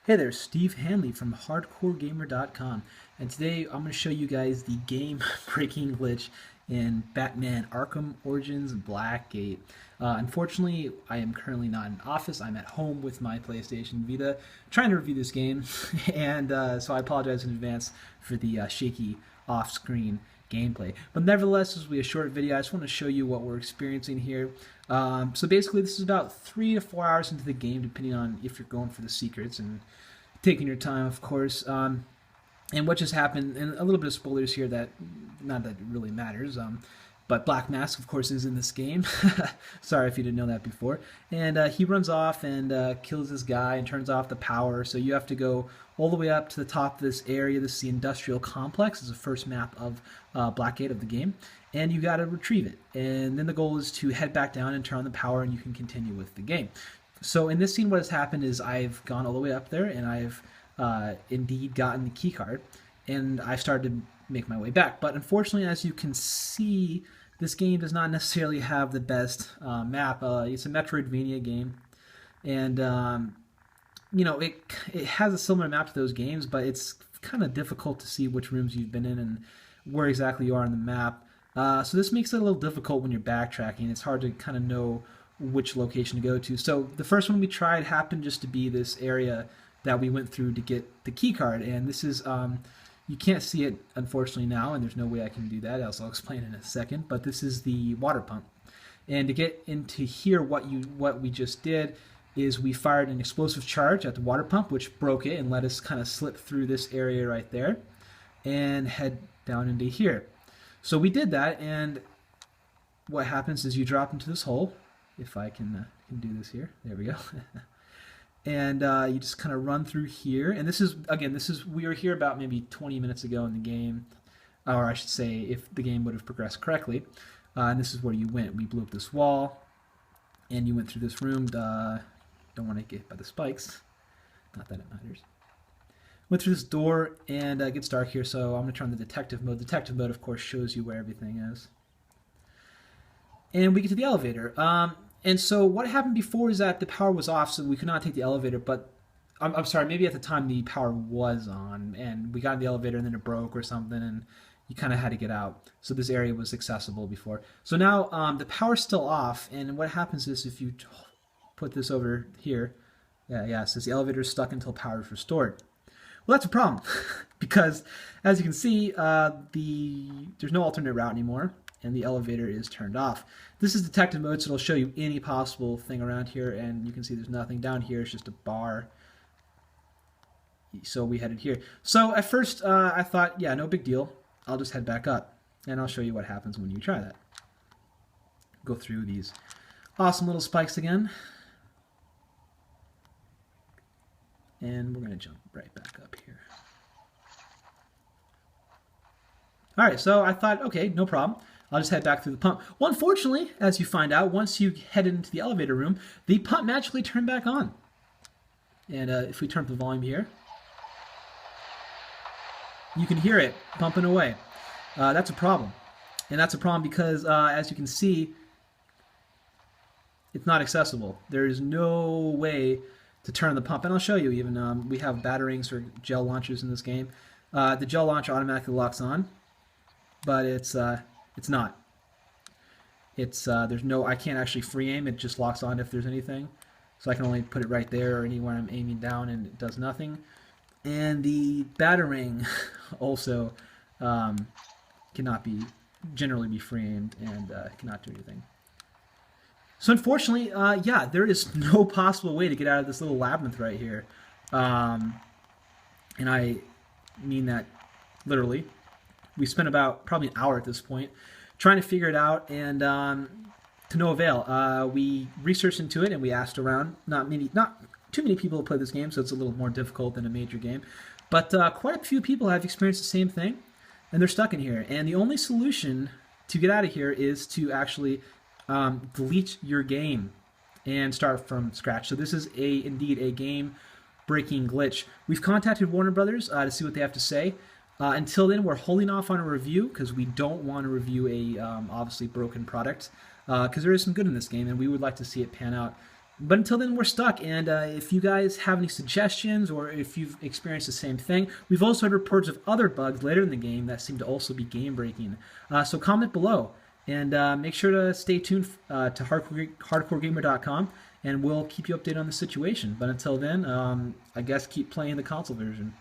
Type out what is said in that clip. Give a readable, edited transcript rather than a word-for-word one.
Hey there, Steve Hanley from hardcoregamer.com, and today I'm going to show you guys the game-breaking glitch in Batman Arkham Origins Blackgate. Unfortunately, I am currently not in office. I'm at home with my PlayStation Vita trying to review this game, and so I apologize in advance for the shaky off-screen gameplay. But nevertheless, this will be a short video. I just want to show you what we're experiencing here. So basically, this is about 3 to 4 hours into the game, depending on if you're going for the secrets and taking your time, of course. And what just happened, and a little bit of spoilers here that, not that it really matters, but Black Mask, of course, is in this game. Sorry if you didn't know that before. And he runs off and kills this guy and turns off the power, so you have to go all the way up to the top of this area. This is the industrial complex. It's the first map of Blackgate of the game. And you got to retrieve it. And then the goal is to head back down and turn on the power, and you can continue with the game. So in this scene, what has happened is I've gone all the way up there, and I've indeed gotten the key card, and I've started to make my way back. But unfortunately, as you can see, this game does not necessarily have the best map. It's a Metroidvania game, and you know, it has a similar map to those games, but it's kind of difficult to see which rooms you've been in and where exactly you are on the map. So this makes it a little difficult when you're backtracking. It's hard to kind of know which location to go to. So the first one we tried happened just to be this area that we went through to get the key card, and this is you can't see it unfortunately now, and there's no way I can do that, as I'll explain in a second. But this is the water pump, and to get into here, what we just did is we fired an explosive charge at the water pump, which broke it and let us kind of slip through this area right there and head down into here. So we did that, and what happens is you drop into this hole. If I can do this here, there we go. And you just kind of run through here. And this is, again, we were here about maybe 20 minutes ago in the game, or I should say, if the game would have progressed correctly. And this is where you went. We blew up this wall, and you went through this room. Don't want to get hit by the spikes. Not that it matters. Went through this door, and it gets dark here, so I'm going to turn on the detective mode. Detective mode, of course, shows you where everything is. And we get to the elevator. And so what happened before is that the power was off, so we could not take the elevator, but I'm sorry, maybe at the time the power was on, and we got in the elevator and then it broke or something, and you kind of had to get out. So this area was accessible before. So now the power's still off, and what happens is if you put this over here, it says the elevator is stuck until power is restored. Well, that's a problem, because as you can see, there's no alternate route anymore, and the elevator is turned off. This is detective mode, so it'll show you any possible thing around here, and you can see there's nothing down here. It's just a bar. So we headed here. So at first I thought, yeah, no big deal. I'll just head back up, and I'll show you what happens when you try that. Go through these awesome little spikes again. And we're going to jump right back up here. All right, so I thought, okay, no problem. I'll just head back through the pump. Well, unfortunately, as you find out, once you headed into the elevator room, the pump magically turned back on. And if we turn up the volume here, you can hear it pumping away. That's a problem. And that's a problem because, as you can see, it's not accessible. There is no way to turn the pump. And I'll show you even. We have batarangs or gel launchers in this game. The gel launcher automatically locks on, but it's not. There's no, I can't actually free aim. It just locks on if there's anything. So I can only put it right there or anywhere I'm aiming down, and it does nothing. And the batarang also cannot generally be free aimed and cannot do anything. So unfortunately, yeah, there is no possible way to get out of this little labyrinth right here. And I mean that literally. We spent about probably an hour at this point trying to figure it out, and to no avail. We researched into it and we asked around. Not too many people have played this game, so it's a little more difficult than a major game. But quite a few people have experienced the same thing, and they're stuck in here. And the only solution to get out of here is to actually delete your game and start from scratch. So this is indeed a game-breaking glitch. We've contacted Warner Brothers to see what they have to say. Until then, we're holding off on a review because we don't want to review a obviously broken product because there is some good in this game, and we would like to see it pan out. But until then, we're stuck. And if you guys have any suggestions or if you've experienced the same thing, we've also had reports of other bugs later in the game that seem to also be game breaking. So comment below and make sure to stay tuned to hardcoregamer.com and we'll keep you updated on the situation. But until then, I guess keep playing the console version.